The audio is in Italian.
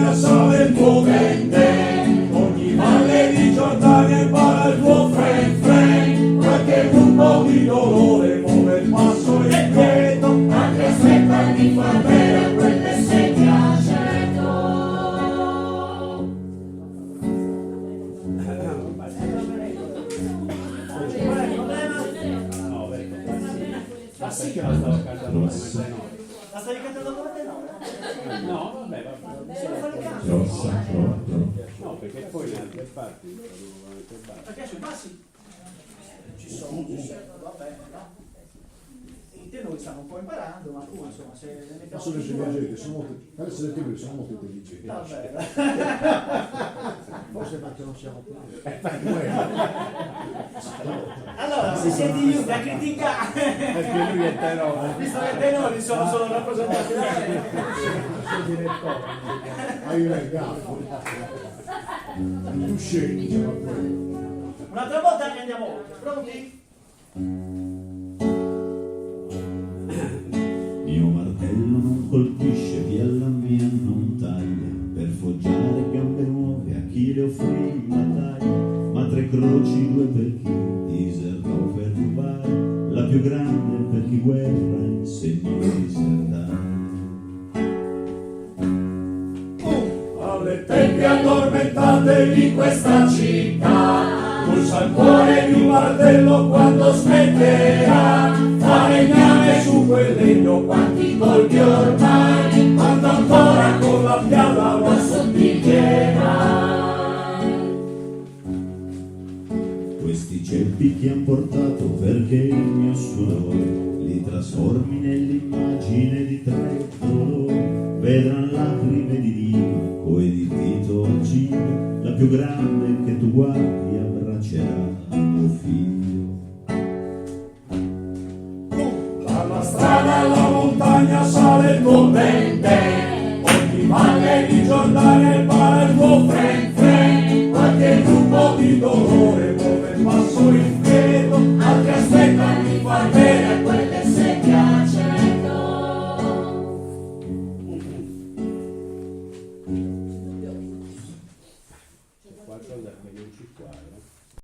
montagna sale il tuo vente, ogni valle di Giordania impara il tuo friend, qualche gruppo di dolore muove il passo inquieto, anche aspetta di far bene quelle segni aceto. Ma sì che la stavo cantando come te, no? La stavi cantando come te, no? No, vabbè, Grossa. no, perché poi in altre parti lo devo anche bene. Perché sui bassi ci sono, va bene, no? I tenori stanno un po' imparando, ma tu insomma se ne Ma sono intelligenti, sono molto, adesso le tenori sono molto intelligenti. vabbè. Forse perché non siamo più. Allora, se siete io da criticare, Perché lui è tenore. visto che i tenori sono solo rappresentati da me. Hai il gatto. Tu scegli, diciamo quello. Un'altra volta e andiamo oltre. Pronti? Mio martello non colpisce via la mia non taglia, per foggiare gambe nuove a chi le offrì in battaglia, ma tre croci, due per chi disertò per rubare, la più grande per chi guerra insegnò a disertare. Alle tempie addormentate di questa città, pulsa il cuore di un martello quando smetterà, falegname su quel legno quanti colpi ormai, quando ancora con la pialla lo assottiglierà. Questi ceppi che han portato perché il mio sudore li trasformi nell'immagine di tre dolori, vedran lacrime di Dima coi di Tito a Ciglia, la più grande che tu guardi abbraccerà tuo figlio. Dalla strada alla montagna sale il tuo vente,